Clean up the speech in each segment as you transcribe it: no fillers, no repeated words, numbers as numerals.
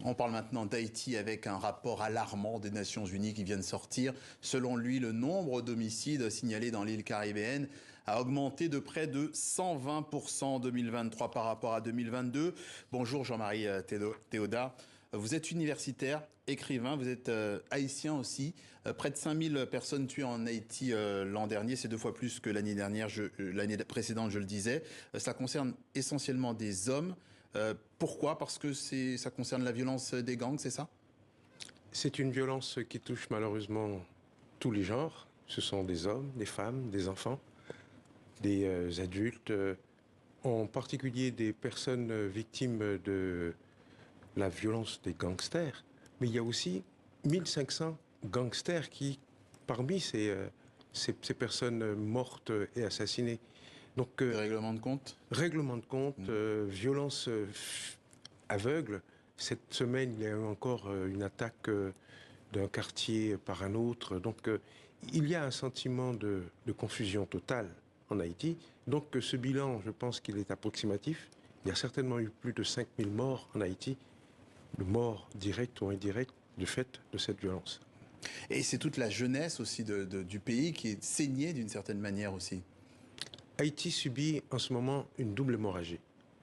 On parle maintenant d'Haïti avec un rapport alarmant des Nations Unies qui vient de sortir. Selon lui, le nombre d'homicides signalés dans l'île caribéenne a augmenté de près de 120% en 2023 par rapport à 2022. Bonjour Jean-Marie Théoda. Vous êtes universitaire, écrivain, vous êtes haïtien aussi. Près de 5000 personnes tuées en Haïti l'an dernier, c'est 2 fois plus que l'année dernière, l'année précédente, je le disais. Ça concerne essentiellement des hommes. Pourquoi? Parce que ça concerne la violence des gangs, c'est ça? C'est une violence qui touche malheureusement tous les genres. Ce sont des hommes, des femmes, des enfants, des adultes, en particulier des personnes victimes de la violence des gangsters. Mais il y a aussi 1500 gangsters qui, parmi ces personnes mortes et assassinées. Donc, Des règlements de compte? règlement de compte, violence aveugle. Cette semaine, il y a eu encore une attaque d'un quartier par un autre. Donc, il y a un sentiment de confusion totale en Haïti. Donc, ce bilan, je pense qu'il est approximatif. Il y a certainement eu plus de 5000 morts en Haïti, de morts directes ou indirectes du fait de cette violence. Et c'est toute la jeunesse aussi du pays qui est saignée d'une certaine manière aussi. Haïti subit en ce moment une double hémorragie.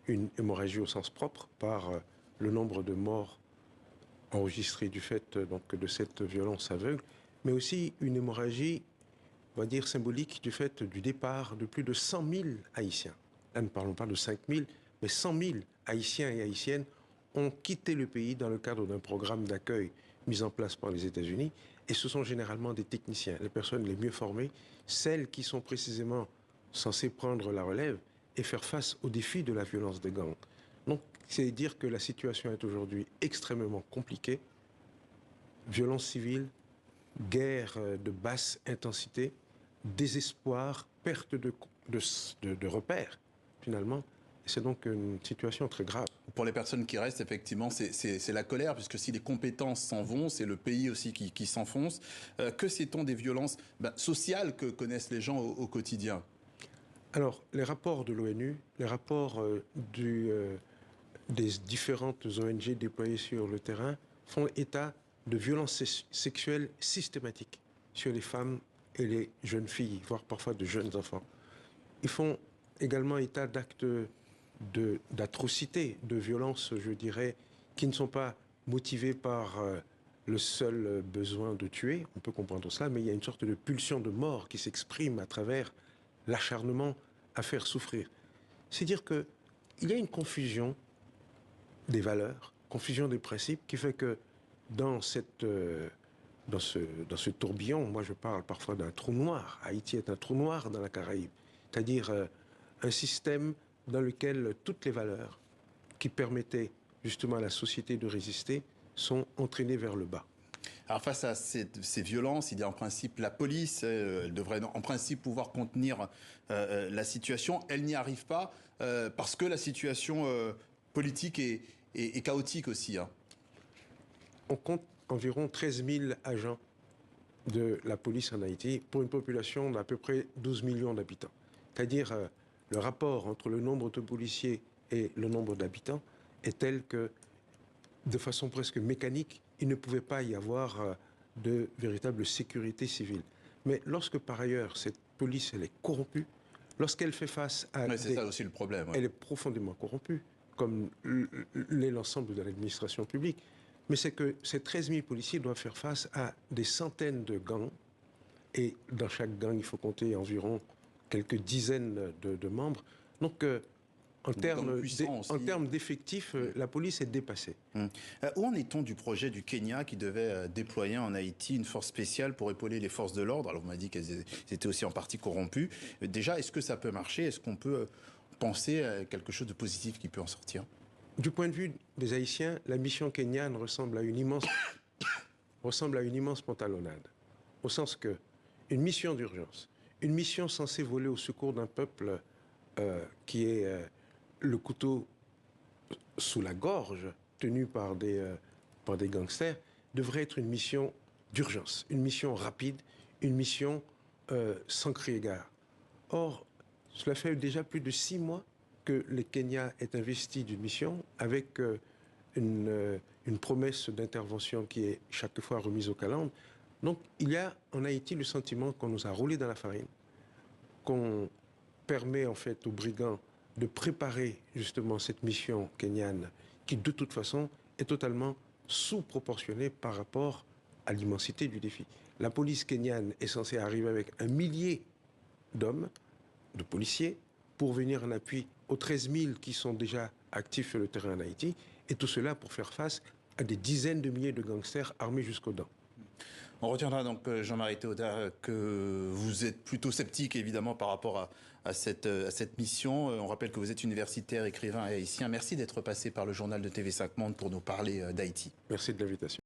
Une hémorragie au sens propre par le nombre de morts enregistrés du fait donc, de cette violence aveugle, mais aussi une hémorragie, on va dire, symbolique du fait du départ de plus de 100 000 Haïtiens. Là, ne parlons pas de 5 000, mais 100 000 Haïtiens et Haïtiennes ont quitté le pays dans le cadre d'un programme d'accueil mis en place par les États-Unis. Et ce sont généralement des techniciens, les personnes les mieux formées, celles qui sont précisément censées prendre la relève et faire face aux défis de la violence des gangs. Donc, c'est dire que la situation est aujourd'hui extrêmement compliquée. Violence civile, guerre de basse intensité, désespoir, perte de repères, finalement. Et c'est donc une situation très grave. Pour les personnes qui restent, effectivement, c'est la colère, puisque si les compétences s'en vont, c'est le pays aussi qui s'enfonce. Que sait-on des violences sociales que connaissent les gens au quotidien? Alors, les rapports de l'ONU, les rapports des différentes ONG déployées sur le terrain font état de violences sexuelles systématiques sur les femmes et les jeunes filles, voire parfois de jeunes enfants. Ils font également état d'actes d'atrocités, de violences, je dirais, qui ne sont pas motivés par le seul besoin de tuer, on peut comprendre cela, mais il y a une sorte de pulsion de mort qui s'exprime à travers l'acharnement à faire souffrir. C'est dire qu'il y a une confusion des valeurs, confusion des principes, qui fait que dans ce tourbillon, moi je parle parfois d'un trou noir. Haïti est un trou noir dans la Caraïbe, c'est-à-dire un système dans lequel toutes les valeurs qui permettaient justement à la société de résister sont entraînées vers le bas. Alors face à ces violences, il y a en principe la police, elle devrait en principe pouvoir contenir la situation. Elle n'y arrive pas parce que la situation politique est chaotique aussi. Hein. On compte environ 13 000 agents de la police en Haïti pour une population d'à peu près 12 millions d'habitants. C'est-à-dire le rapport entre le nombre de policiers et le nombre d'habitants est tel que, de façon presque mécanique, il ne pouvait pas y avoir de véritable sécurité civile. Mais lorsque, par ailleurs, cette police, elle est corrompue, lorsqu'elle fait face à... Mais c'est ça aussi le problème. Ouais. Elle est profondément corrompue, comme l'est l'ensemble de l'administration publique. Mais c'est que ces 13 000 policiers doivent faire face à des centaines de gangs. Et dans chaque gang, il faut compter environ quelques dizaines de membres. Donc, en termes d'effectifs, la police est dépassée. Où en est-on du projet du Kenya qui devait déployer en Haïti une force spéciale pour épauler les forces de l'ordre? Alors vous m'avez dit qu'elles étaient aussi en partie corrompues. Déjà, est-ce que ça peut marcher? Est-ce qu'on peut penser à quelque chose de positif qui peut en sortir? Du point de vue des Haïtiens, la mission kenyane ressemble à une immense pantalonnade. Au sens que une mission d'urgence, une mission censée voler au secours d'un peuple qui est le couteau sous la gorge, tenu par des gangsters, devrait être une mission d'urgence, une mission rapide, une mission sans crier gare. Or, cela fait déjà plus de 6 mois que le Kenya est investi d'une mission avec une une promesse d'intervention qui est chaque fois remise au calembre. Donc il y a en Haïti le sentiment qu'on nous a roulé dans la farine, qu'on permet en fait aux brigands de préparer justement cette mission kenyane qui de toute façon est totalement sous-proportionnée par rapport à l'immensité du défi. La police kenyane est censée arriver avec 1 millier d'hommes, de policiers, pour venir en appui aux 13 000 qui sont déjà actifs sur le terrain en Haïti, et tout cela pour faire face à des dizaines de milliers de gangsters armés jusqu'aux dents. On retiendra donc, Jean-Marie Théodat, que vous êtes plutôt sceptique, évidemment, par rapport à cette mission. On rappelle que vous êtes universitaire, écrivain et haïtien. Merci d'être passé par le journal de TV5 Monde pour nous parler d'Haïti. Merci de l'invitation.